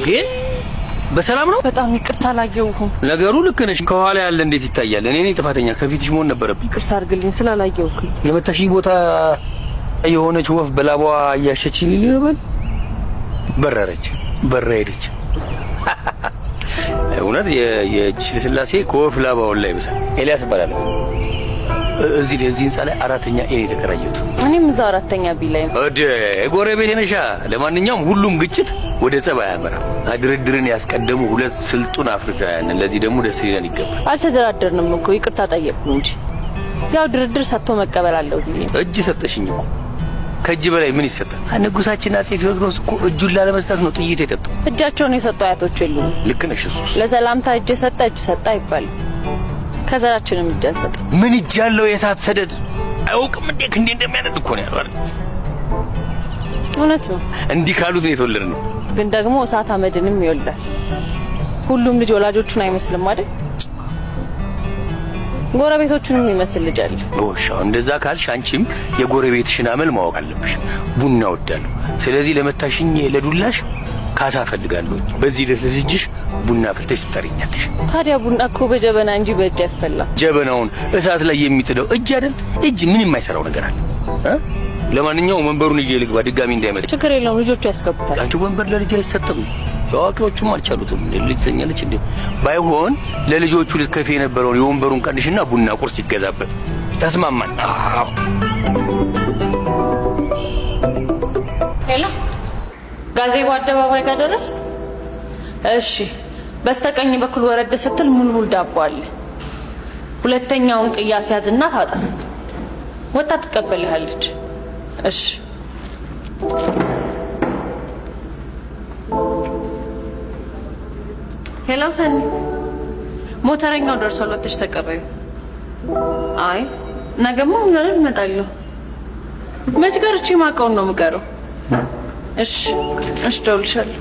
ግን በሰላም ነው? በጣም ይቅርታ አላየሁህም። ነገሩ ልክ ነሽ። ከኋላ ያለ እንዴት ይታያል? እኔ ነኝ ጥፋተኛ። ከፊትሽ መሆን ነበረብኝ። ይቅርታ አድርግልኝ ስላላየሁህ። የመታሽኝ ቦታ የሆነች ወፍ በላቧ እያሸችኝ ሊልበል በረረች፣ በራ ሄደች። እውነት የእጅ ስላሴ ከወፍ ላባው ላይ ይብሳል። ኤልያስ እባላለሁ። እዚህ ህንጻ ላይ አራተኛ ኤ የተከራየሁት። እኔም እዛ አራተኛ ቢ ላይ ነው። ጎረቤቴ ነሻ። ለማንኛውም ሁሉም ግጭት ወደ ጸብ አያመራም። ድርድርን ያስቀደሙ ሁለት ስልጡን አፍሪካውያን። ለዚህ ደግሞ ደስ ሊለን ይገባል። አልተደራደርንም እኮ ይቅርታ ጠየቅኩ እንጂ ያው ድርድር ሰጥቶ መቀበል አለው ብዬ። እጅ ሰጠሽኝ እኮ። ከእጅ በላይ ምን ይሰጣል? ንጉሳችን አጼ ቴዎድሮስ እኮ እጁን ላለመስጠት ነው ጥይት የጠጡ። እጃቸውን የሰጡ አያቶች የሉም። ልክ ነሽ። እሱ ለሰላምታ እጅ ሰጠ እጅ ሰጠ አይባልም። ከዘራችንም እጅ አንሰጥ። ምን እጅ ያለው የእሳት ሰደድ አያውቅም እንዴ? እንዴ እንደሚያነድ እኮ ነው ያለው አይደል? እውነት ነው። እንዲህ ካሉት ነው የተወለድነው። ግን ደግሞ እሳት አመድንም ይወልዳል። ሁሉም ልጅ ወላጆቹን አይመስልም አይደል? ጎረቤቶቹንም ይመስል ልጅ አለ። ወሻው እንደዛ ካልሽ አንቺም የጎረቤትሽን አመል ማወቅ አለብሽ። ቡና ወዳለሁ። ስለዚህ ለመታሽኝ ለዱላሽ ካሳ ፈልጋለሁ። በዚህ ለልጅሽ ቡና ፍልተሽ ትጠሪኛለሽ። ታዲያ ቡና እኮ በጀበና እንጂ በእጅ አይፈላም። ጀበናውን እሳት ላይ የሚጥለው እጅ አይደል? እጅ ምን የማይሰራው ነገር አለ? ለማንኛውም ወንበሩን ይዤ ልግባ፣ ድጋሚ እንዳይመጣ። ችግር የለውም፣ ልጆቹ ያስገቡታል። አንቺ ወንበር ለልጅ አይሰጥም። ያዋቂዎቹም አልቻሉትም። ልጅ ተኛለች እንዴ? ባይሆን ለልጆቹ ልትከፊ የነበረውን የወንበሩን ቀንሽና ቡና ቁርስ ይገዛበት። ተስማማን? አዎ። ሄሎ፣ ጋዜቦ አደባባይ ጋር ደረስክ? እሺ፣ በስተቀኝ በኩል ወረድ ስትል ሙልሙል ዳቦ አለ። ሁለተኛውን ቅያስ ያዝና ታጠፍ። ወጣ ትቀበልሃለች። እሺ። ሄሎ ሰኒ፣ ሞተረኛው ደርሷል። ወጥተሽ ተቀበዩ። አይ ነገማ ምን እመጣለሁ። መች ቀርቼ ማውቀውን ነው የምቀረው። እሺ፣ እደውልልሻለሁ።